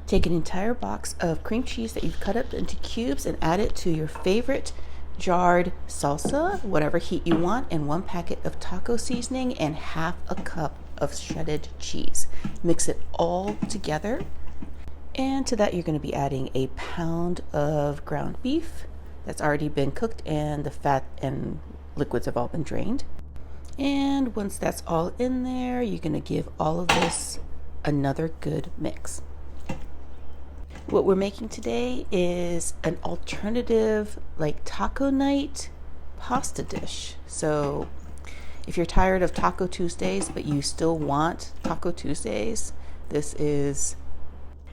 Take an entire box of cream cheese that you've cut up into cubes and add it to your favorite jarred salsa, whatever heat you want, and 1 packet of taco seasoning and half a cup of shredded cheese. Mix it all together. And to that, you're going to be adding a pound of ground beef that's already been cooked and the fat and liquids have all been drained. And once that's all in there, you're going to give all of this another good mix. What we're making today is an alternative like taco night pasta dish. So if you're tired of Taco Tuesdays, but you still want Taco Tuesdays, this is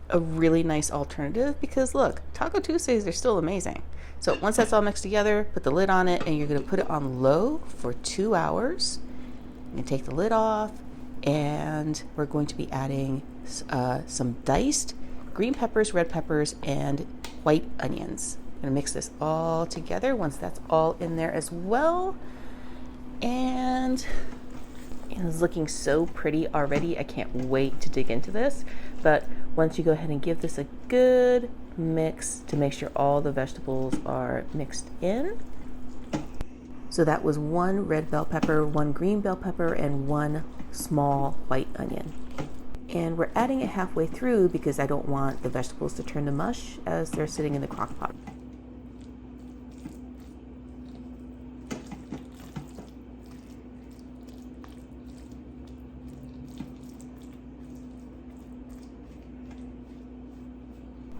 a really nice alternative because look, Taco Tuesdays are still amazing. So once that's all mixed together, put the lid on it and you're going to put it on low for 2 hours. You can take the lid off and we're going to be adding some diced green peppers, red peppers, and white onions. I'm going to mix this all together once that's all in there as well. And it's looking so pretty already. I can't wait to dig into this. But once you go ahead and give this a good mix to make sure all the vegetables are mixed in. So that was 1 red bell pepper, 1 green bell pepper, and 1 small white onion. And we're adding it halfway through because I don't want the vegetables to turn to mush as they're sitting in the crock pot.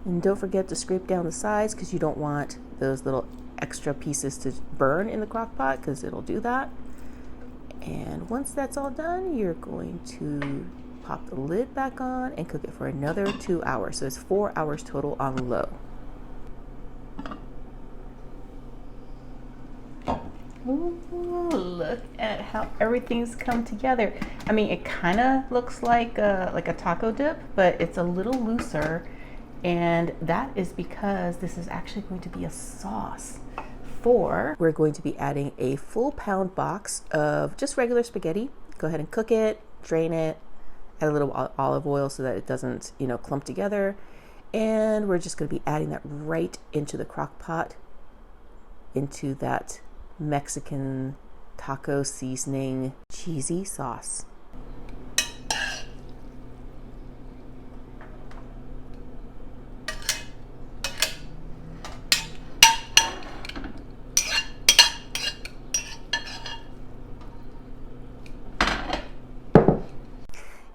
And don't forget to scrape down the sides because you don't want those little extra pieces to burn in the crock pot because it'll do that. And once that's all done, you're going to pop the lid back on and cook it for another 2 hours. So it's 4 hours total on low. Ooh, look at how everything's come together. I mean, it kind of looks like a taco dip, but it's a little looser. And that is because this is actually going to be a sauce for, we're going to be adding a full pound box of just regular spaghetti. Go ahead and cook it, drain it, add a little olive oil so that it doesn't, clump together. And we're just going to be adding that right into the crock pot, into that Mexican taco seasoning cheesy sauce.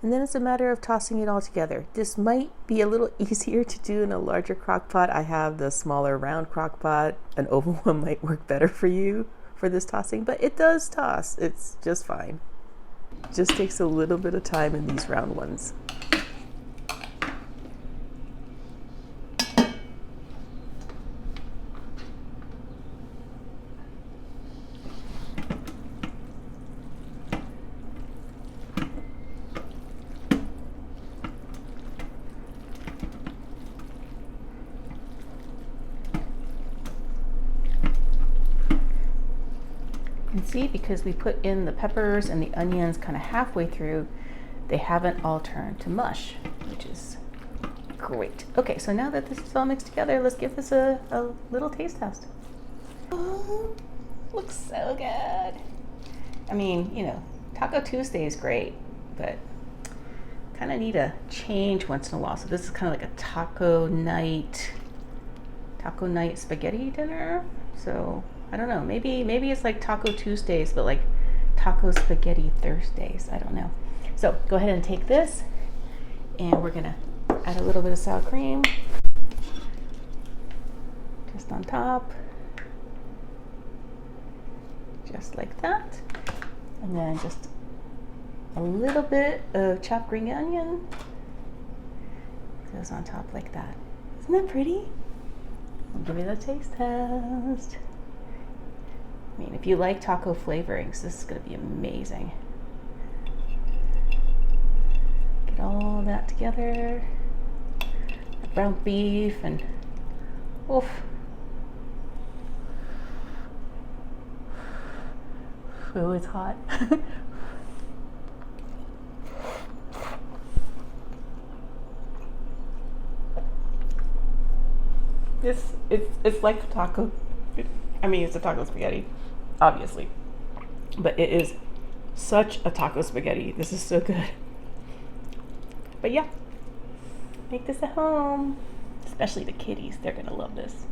And then it's a matter of tossing it all together. This might be a little easier to do in a larger crock pot. I have the smaller round crock pot. An oval one might work better for you for this tossing, but it does toss. It's just fine. Just takes a little bit of time in these round ones. And see, because we put in the peppers and the onions kind of halfway through, they haven't all turned to mush, which is great. Okay, so now that this is all mixed together, let's give this a little taste test. Oh, looks so good. I mean, Taco Tuesday is great, but kind of need a change once in a while. So this is kind of like a taco night spaghetti dinner. So I don't know, maybe it's like Taco Tuesdays, but like Taco Spaghetti Thursdays. I don't know. So go ahead and take this, and we're gonna add a little bit of sour cream just on top, just like that, and then just a little bit of chopped green onion goes on top like that. Isn't that pretty? I'll give it a taste test. I mean, if you like taco flavorings, this is going to be amazing. Get all that together. The ground beef and oof. Oh, it's hot. It's like taco. I mean, it's a taco spaghetti, obviously, but it is such a taco spaghetti. This is so good. But yeah, make this at home, especially the kiddies. They're gonna love this.